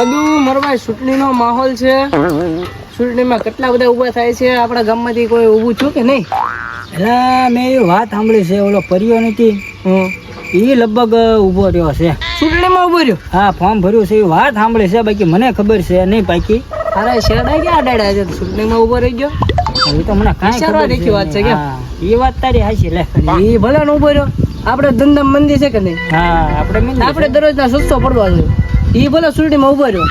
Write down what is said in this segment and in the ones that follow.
બધું મરભાઈ ચૂંટણીનો માહોલ છે. ચૂંટણીમાં કેટલા બધા ઊભા થાય છે. આપણા ગામમાંથી કોઈ ઊભું છું કે નહીં? એટલે મેં એ વાત સાંભળી છે, ઓલો પરિયો નથી એ લગભગ ઊભો રહ્યો છે ચૂંટણીમાં ઊભો રહ્યો. હા, ફોર્મ ભર્યું છે એ વાત સાંભળી છે, બાકી મને ખબર છે નહીં. બાકી અરે શેડા ક્યાં અડાડ્યા છે? ચૂંટણીમાં ઊભો રહી ગયો. એ તો મને કાંઈ ખબર વિચારવાની વાત છે કે? એ વાત તારી હાચી લે. એ ભલે ને ઊભો રહ્યો. આપણે ધંધા મંદી છે કે નહીં? હા, આપણે દરરોજના સસ્તો પડવા છે. એ ભલે ચૂંટણીમાં ઊભો રહ્યો.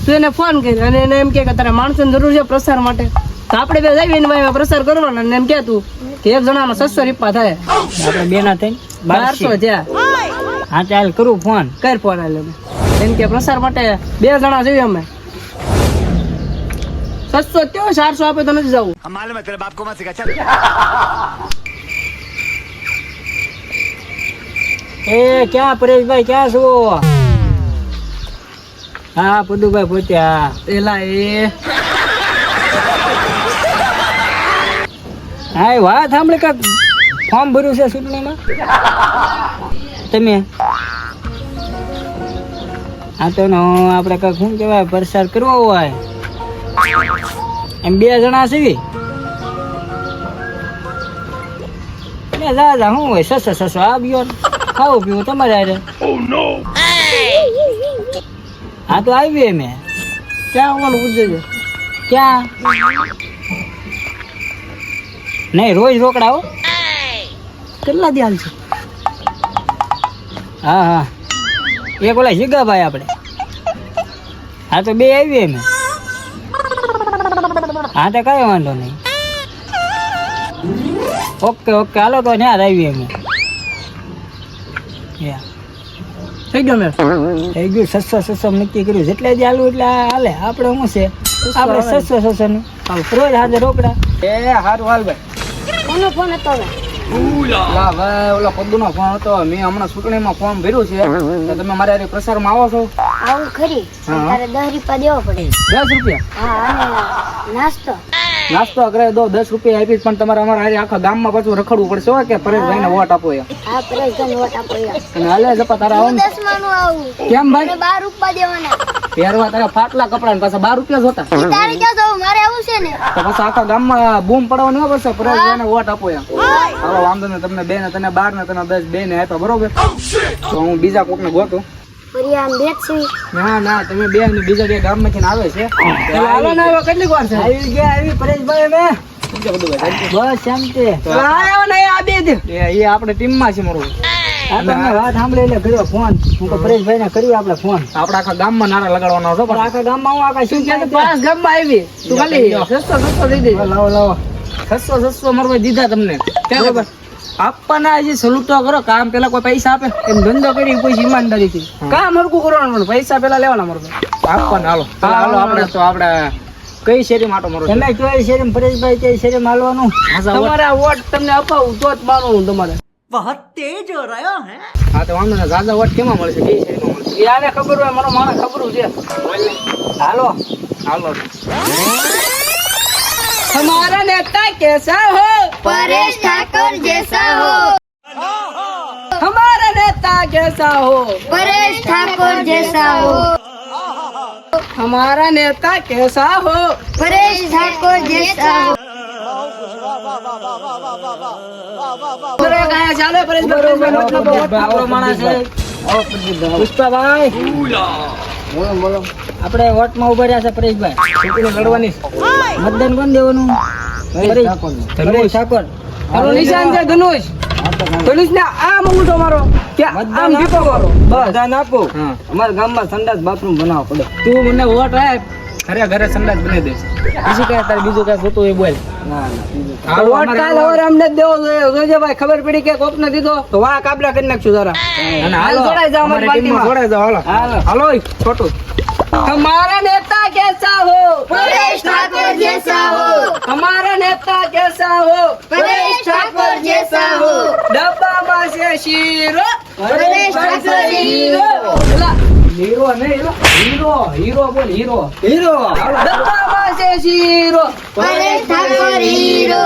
તું એને ફોન કરી અને એને એમ કે તારે માણસોની જરૂર છે પ્રસાર માટે, તો આપણે બે જઈએ ને પ્રસાર કરવાનો. અને એમ કે તું કે એક જણામાં 600 રૂપિયા થાય. આપણે બે ના થઈને 1200 થયા. હા, ચાલ કરું ફોન. કર ફોન આલે એમ કે પ્રસાર માટે 2 જણા જોઈએ અમે. 600 થયો, 400 આપે તો નથી જવું. એ ક્યાં પરેશભાઈ, ક્યાં છો? હા, પદુભાઈ પહોંચ્યા. એલા એ હા, એ વાત સાંભળી કાક ફોર્મ ભર્યું છે ચૂંટણીમાં તમે. હા, તો આપણે કાંઈક શું કહેવાય પ્રચાર કરવો હોય એમ 2 જણા છીએ. જા શું હોય 600 આવ્યો, ખાવું પીવું તમારે હારે. હા, તો આવીએ અમે. ક્યાં આવવાનું પૂછે છે? ક્યાં નહીં, રોજ રોકડા હો. કેટલા ધ્યાન છે? હા હા, એક ઓલા જીગાભાઈ આપણે. હા, તો 2 આવીએ અમે. હા, તો કઈ વાંધો નહીં. ઓકે ઓકે, હાલો તો ત્યાં જ આવીએ અમે. થઈ ગયો મેં થઈ ગયું. 600 નક્કી કર્યું. જેટલે જ હાલું એટલે હાલે. આપણે શું છે, આપણે 600 નું રોજ હાજર રોકડા. એ હારું હાલ ભાઈ. કોનો ફોન હતો? લા ભાઈ, ઓલો પદ્દુનો ફોન હતો. મેં હમણાં ચૂંટણીમાં ફોર્મ ભર્યું છે, તો તમે મારે હારે પ્રસારમાં આવો છો? આવું ખરી. તારે 10 રૂપિયા દેવો પડે. 10 રૂપિયા? હા, અને નાસ્તો કરે દો. 10 રૂપિયા આપીશ, પણ તમારે અમારા હારે આખા ગામમાં પાછું રખડવું પડશે હો, કે પરેશભાઈને વોટ આપો એમ. હા, પરેશભાઈને વોટ આપો યાર. અને હાલે જપા તારા આવો. 10 માનું આવું. કેમ ભાઈ? 12 રૂપિયા દેવાના. પહેરવા તારા ફાટલા કપડા પાછા 12 રૂપિયા જોતા. તારે ક્યાં જવું? મારે આવું છે ને. તો પાછા આખા ગામમાં બૂમ પડવાની હો પડશે, પરેશભાઈને વોટ આપો એમ. હાલો, વાંધો નહીં. તમને 2 ને તને 12 ને તને 10 2 ને આપ્યા, બરોબર? તો હું બીજા કોકને ગોતું. ફરી આમ બેઠી. ના ના, તમે 2 ને બીજા 2 ગામમાંથી આવે છે. હાલો ને હવે કેટલીક વાર છે? આવી ગયા, આવી પરેશભાઈ અમે. બસ શાંતિ. આવ્યો ને આ બે દે. એ આપણે ટીમમાં છે મારું. આ તમે વાત સાંભળી એટલે કર્યો ફોન. હું તો પરેશભાઈને કર્યો આપણે ફોન. આપણે આખા ગામમાં નારા લગાડવાનો છે, પણ આખા ગામમાં હું આખા શું કે 5 ગામમાં આવી. તું ખાલી 600 દઈ દે. લાવો લાવો. 600 મારવા દીધા તમને, બરોબર? આપવાના હજી સલુટ તો કરો. કામ પેલા કોઈ પૈસા આપે? એમ ધંધો કરી કોઈ ઈમાનદારીથી કામ હરકું કરવાનું, પૈસા પેલા લેવાના મારો આપવાના. હાલો હાલો, આપણે તો આપણે કઈ શેરીમાં આટો મારો? તમે કઈ શેરીમાં પરેશભાઈ કઈ શેરીમાં હાલવાનું? તમારા વોટ તમને અપાવું તો જ માનવું તમારે. હા, તો વાંધો ને. ઝાઝા વોટ કેમાં મળશે? કઈ શેરીમાં મળશે? એ આને ખબર હોય, મારો માણસ ખબર છે. હાલો હાલો. हमारा नेता कैसा हो? પરેશ ઠાકોર જેસા હો. हमारा नेता कैसा हो? પરેશ ઠાકોર જેસા હો. हमारा नेता कैसा हो? પરેશ ઠાકોર જેસા હો. ચાલે પરેશભાઈ, આપણો માણસ છે. પુષ્પાભાઈ, બોલો બોલો. આપણે વોટમાં ઉભા રહ્યા છે પરેશભાઈ. ચૂંટણી લડવાની છે. મતદાન કોણ દેવાનું? પરેશ ઠાકોર. તારું નિશાન છે ધનુષ. ધનુષ ને આમ ઊંધો મારો કે આમ દીપો મારો. બસ મતદાન આપો. અમારા ગામમાં સંડાસ બાથરૂમ બનાવવા પડે. તું મને વોટ આપ, ઘરે ઘરે સંડાસ બની દે. બીજું કઈ તારે બીજું કઈ ખોટું એ બોલ. વોટ કાલ હવે અમને જ દેવો જોઈએ. જોજે ભાઈ, ખબર પડી કે કોક ને દીધો તો વાહ કાબલા કરી નાખશું તારા. અને હાલ જોડાઈ જાઓ અમારી પાર્ટીમાં. જોડાઈ જાઓ. હાલો હાલો. હાલો. છોટું. हमारा नेता कैसा हो? પરેશ ઠાકોર જેસા હો. हमारा नेता कैसा हो? પરેશ ઠાકોર જેસા હો. ડબ્બામાં છે શીરો. પરેશ ઠાકોર હીરો. હીરો નહીં, હીરો. હીરો બોલ. હીરો. હીરો. ડબ્બામાં છે શીરો. પરેશ ઠાકોર હીરો.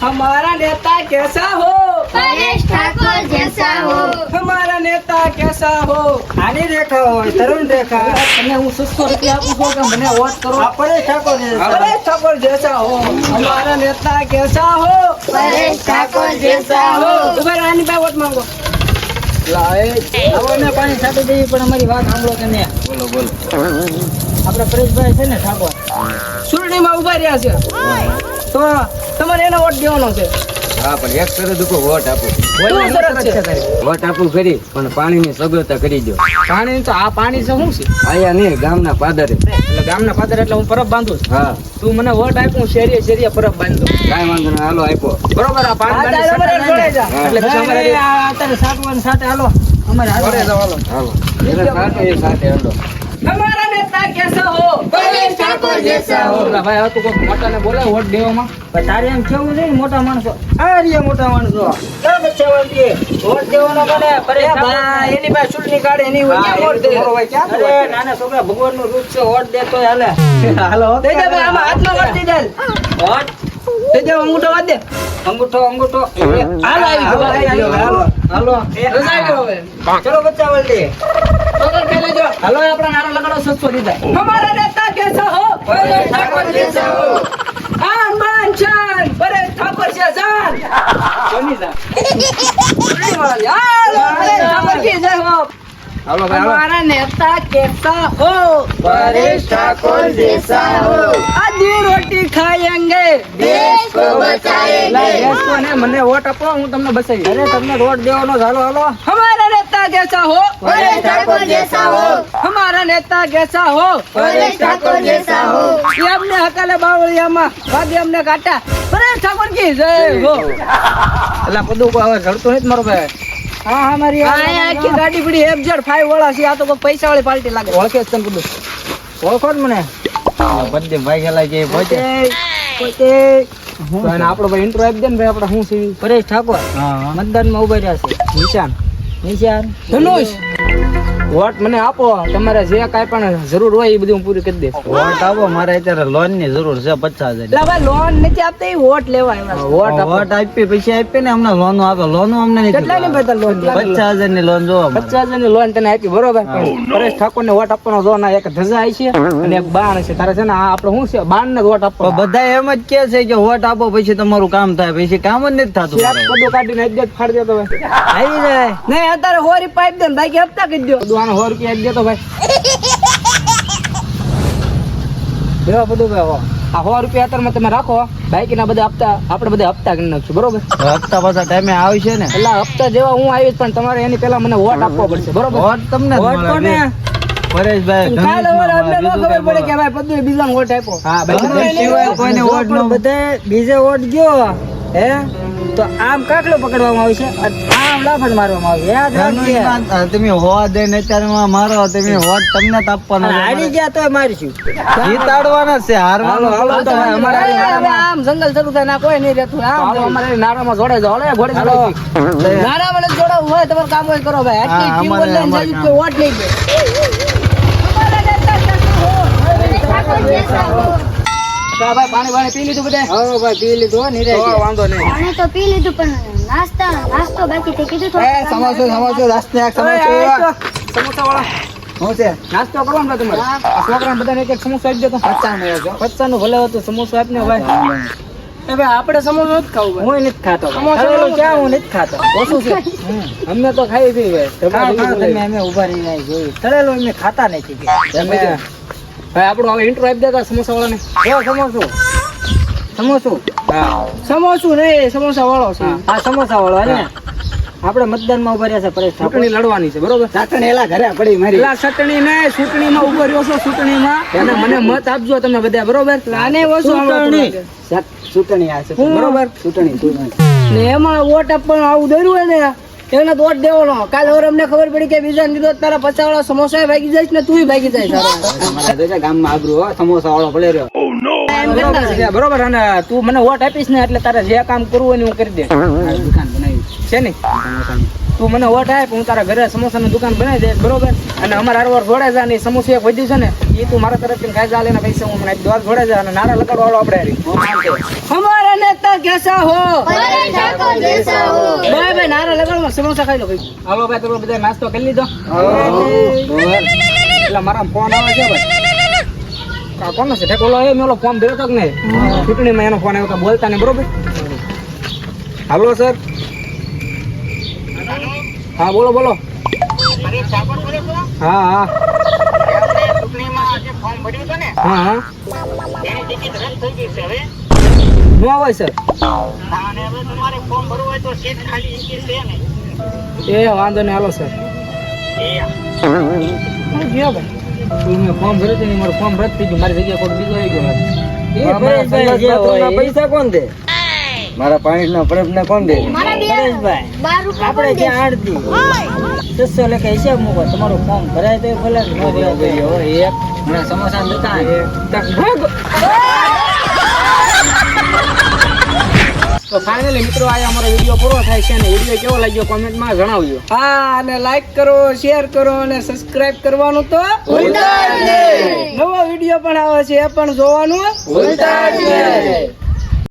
हमारा नेता कैसा हो? परेश ठाकुर जैसा हो हमारा नेता कैसा हो આની રેખા હોય તરુણ રેખા તમને હું 600 રૂપિયા આપું છું કે મને વોટ કરો આ પરેશ ઠાકોર જેસા. परेश ठाकुर जैसा हो हमारा नेता कैसा हो परेश ठाकुर जैसा हो ઉભા રહો, આની પાસે વોટ માંગો આવો ને પાણી છાંટી દઈએ પણ અમારી વાત સાંભળો તમે. બોલો બોલો આપણા પરેશભાઈ છે ને ઠાકોર ચૂંટણીમાં ઉભા રહ્યા છે તો તમારે એને વોટ દેવાનો છે હા પણ એક કરે દુખો વોટ આપો શું શરત છે વોટ આપું કરી પણ પાણીની સગવડતા કરી દો પાણી તો આ પાણી છે શું છે આયા નહીં ગામના પાદરે એટલે ગામના પાદર એટલે હું પરબ બાંધું છું હા તું મને વોટ આપ્યું શેરીએ શેરીએ પરબ બાંધો કાંઈ વાંધો નહીં હાલો આપ્યો બરોબર આ પાણી એટલે પછી અમારે અરે, આ અત્યારે સાટવાનું સાટે હાલો અમારે હાલો. ઘરે જાઓ, હાલો. હાલો એટલે સાથે એ સાથે હાલો हमारा नेता कैसा हो परेश ठाकुर जैसा हो ઓલા ભાઈ હવે તું કોક મોટાને બોલાય વોટ દેવામાં પણ તારે એમ કેવું છે ને મોટા માણસો આ રહ્યા મોટા માણસો બરાબર છે વાલજી. વોટ દેવાનો કોને? પરેશ ઠાકોર. એની પાસે ચૂંટણી કાઢે એની હોય ક્યાં વોટ દે અરે નાના છોકરા ભગવાનનું રૂપ છે વોટ દેતો હાલે હાલો દઈ દે ભાઈ, આમાં હાથમાં વોટ દઈ દે વોટ દઈ દે અંગૂઠો વાદ દે અંગૂઠો અંગૂઠો હાલો આવી ગયો, આવી ગયો. હાલો હાલો રજા આવ્યો હવે ચલો બચ્ચા વાલજી. પકડ કે લેજો હાલો આપણા નારા લગાડો 600 દીધા हमारा नेता कैसा हो परेश ठाकुर जैसा हो आन बान शान परेश ठाकुर से जान કોની જા? चूंटणी वाला हालो परेश ठाकुर की जय हो હાલો ભાઈ હાલો हमारा नेता कैसा हो परेश ठाकुर जैसा हो आधी रोटी खाएंगे देश को बचाएंगे देश को ने મને વોટ આપો હું તમને બચાવી અરે તમને વોટ દેવાનો છે. હાલો હાલો हमारा नेता कैसा हो परेश ठाकुर जैसा हो हमारा नेता कैसा हो परेश ठाकुर जैसा हो ये हमने हकाले बावળિયામાં વાદી અમને કાટા પરેશ ઠાકોર की जय हो અલા પદુ કો હવે જડતો નથી મારો ભાઈ. હા હા મારી આ આખી ગાડી પડી FZ5 વાળા છે આ તો કોઈ પૈસા વાળી પાર્ટી લાગે ઓળખે છે તને પદુ? ઓળખો જ મને બધે ભાઈ ગયેલા જે પહોંચે પોતે તો એને આપણો ભાઈ ઇન્ટ્રો આપી દે ને ભાઈ આપણે શું છે પરેશ ઠાકોર હા મતદાનમાં ઉભા રહ્યા છે. નિશાન નિશાન ધનુષ વોટ મને આપો તમારે જે કાંઈ પણ જરૂર હોય એ બધું હું પૂરી કરી દઈશ વોટ આપો મારે અત્યારે લોન ની જરૂર છે 50,000 એટલે ભાઈ લોન નથી આપતા એ વોટ લેવા આવ્યા છે. વોટ વોટ આપી પછી આપી ને અમને લોન આપે લોન અમને નથી કેટલાની ભાઈ તાર લોન 50,000 ની લોન જોવો મારે. 50,000 ની લોન તને આપી બરોબર પણ પરેશ ઠાકોર ને વોટ આપવાનો જો ના એક ધજા આવી છે અને એક બાણ છે તારે છે ને આ આપણે શું છે બાણ ને વોટ પણ આપવાનો બધા એમ જ કે છે કે વોટ આપો પછી તમારું કામ થાય પછી કામ જ નથી થતું શિયાળ બધું કાઢીને એક જ ફાડી દેતો ભાઈ આવી જાય. નહીં અત્યારે હોરી પાઇપ દે ને બાકી હપ્તા કરી દો બધું આને 100 રૂપિયા આપી દેતો ભાઈ દેવા બધું ભાઈ હો. આ 100 રૂપિયા અત્યારમાં તમે રાખો બાકી ના બધા હપ્તા આપણે બધા હપ્તા કરી નાખશું બરોબર હપ્તા પાછા ટાઈમે આવશે ને એટલે હપ્તા જેવા હું આવીશ પણ તમારે એની પહેલા મને વોટ આપવો પડશે બરોબર વોટ તમને જ વોટ મળે. કોને? પરેશભાઈ કાલે ધનુષનો વોટ અમને મળે, ન બીજું ખબર પડે કાંઈ કે ભાઈ બધું બીજાને વોટ આપ્યો હા ધનુષ સિવાય કોઈને વોટ પણ ન બધે બીજે વોટ ગયો હે તો આમ કાકલો પકડવામાં આવશે અને આમ લાફડ મારવામાં આવશે. યાદ રાખજે. ધનુષમાં તમે હોવા દે ને અત્યારમાં મારો તમે વોટ તમને જ આપવાનો છે. હારી ગયા તોય મારીશું. જીતાડવાના જ છે હારવાનું હાલો તો ભાઈ, અમારે હાલો, નારામાં આમ જંગલ શરૂ થાય ના કોઈ નહીં રહેતું આમ અમારે નારામાં જોડે જાઓ લે ઘોડે જોડે નારામાં નથી જોડાવું હોય તમારે કામ હોય કરો ભાઈ આટલી હા, ટીમ અમારે- લઈને જાજુ કોઈ વોટ નહીં દે ठाकुर जैसा हो તો ભાઈ પાણી વાણી પી લીધું બધે હવે ભાઈ પી લીધું હો, નિરાંતે. તો વાંધો નહીં मैंने तो पी ली थी पर नाश्तो बाकी थे कीधुं तो સમોસો રાસ્તે એક સમોસા વાળા શું છે? નાસ્તો કરવાનો ભાઈ તમારે આ છોકરાને બધાને એક એક સમોસો આપી દેતો 50 નું ભલે હતું સમોસો આપને ભાઈ એ ભાઈ આપણે સમોસો નથી ખાવું ભાઈ હું નથી ખાતો ભાઈ. સમોસા તળેલું લેવો ક્યાં હું નથી ખાતો. ઓછું છે અમને તો ખાઈ પી ભાઈ ખાઓ, તમે ખાઓ, બીજું તમે અમે ઊભા રહીને અહીં જોયું. તળેલું અમે ખાતા નથી કે. તમે ભાઈ આપણું હવે ઇન્ટ્રો આપી દેતા સમોસા વાળાને જો સમોસું. સમોસું. સમોસું નહીં સમોસા વાળો છે આ સમોસા વાળો હાલ ને. આપણે મતદાનમાં ઉભા રહ્યા છે પરેશ ઠાકોર. ચૂંટણી લડવાની છે બરોબર ચાટણી એલા ઘરે પડી મારી. પેલા ચટણી ને ચૂંટણીમાં ઉભો રહ્યો છો ચૂંટણીમાં અને મને મત આપજો તમે બધા બરોબર આને ઓછું ચૂંટણી. આવડતું ચૂંટણી આ છે બરોબર ચૂંટણી. ને એમાં વોટ આપવાનું આવું દર્યું હોય ને એને તો વોટ દેવાનો કાલે હવે અમને ખબર પડી કે બીજા દીધો તારા 50 વાળા સમોસા ભાગી જાય ને તું ભાગી જાય અમારા જોજે ગામમાં આબરૂ હો, સમોસા વાળો પડ્યો રહ્યો. બરોબર અને તું મને વોટ આપીશ ને એટલે તારે જે કામ કરવું હોય ને હું કરી દે દુકાન બનાવી છે ને તું મને વોટ આપ, હું તારા ઘરે સમોસાની દુકાન બનાવી દઈશ, બરોબર? અને અમારા હારવાર જોડે જા ને સમોસા એક વધ્યું છે ને એ તું મારા તરફથી ખાઈ જા, લેના પૈસા હું મને દોર જોડે જા અને નારા લગાડવાળો આપણે હારી. हमारा नेता कैसा हो परेश ठाकुर जैसा हो भाई भाई नारा लगाओ समोसा खाई लो भाई હાલો ભાઈ, તમે બધા નાસ્તો કરી લીધો? એટલે મારા ફોન આવે છે ભાઈ. આ કોનો છે ઠેકોલો? એ મેલો ફોન ભર્યો તો કે નહીં? ચૂંટણીમાં એનો ફોન આવ્યો તો બોલતા નહીં, બરોબર? Hello sir. હા બોલો બોલો. હા હા હા હા નો આવે સર. એ વાંધો નહીં, હાલો સર. મેં ફોર્મ ભર્યું હતું ને મારું ફોર્મ રદ થઈ ગયું, મારી જગ્યા કોઈ બીજો આવી ગયો. પૈસા કોણ દે? મારા પાણીના પ્રશ્ન કોણ દે? मारा भी પરેશભાઈ, 12 रुपया આપણે ત્યાં આડતી 600 લેખે હિસાબ મૂકો, તમારું ફોર્મ ભરાય તો ભલે, ન ભરાય તો એક મને સમોસા દેતા તો ફાઇનલી મિત્રો આ અમારો વિડીયો પૂરો થાય છે અને વિડીયો કેવો લાગ્યો કોમેન્ટમાં જણાવજો. હા અને લાઈક કરો શેર કરો અને સબસ્ક્રાઇબ કરવાનું તો ભૂલતા જ નહીં. નવો વિડીયો પણ આવે છે એ પણ જોવાનું ભૂલતા જ નહીં.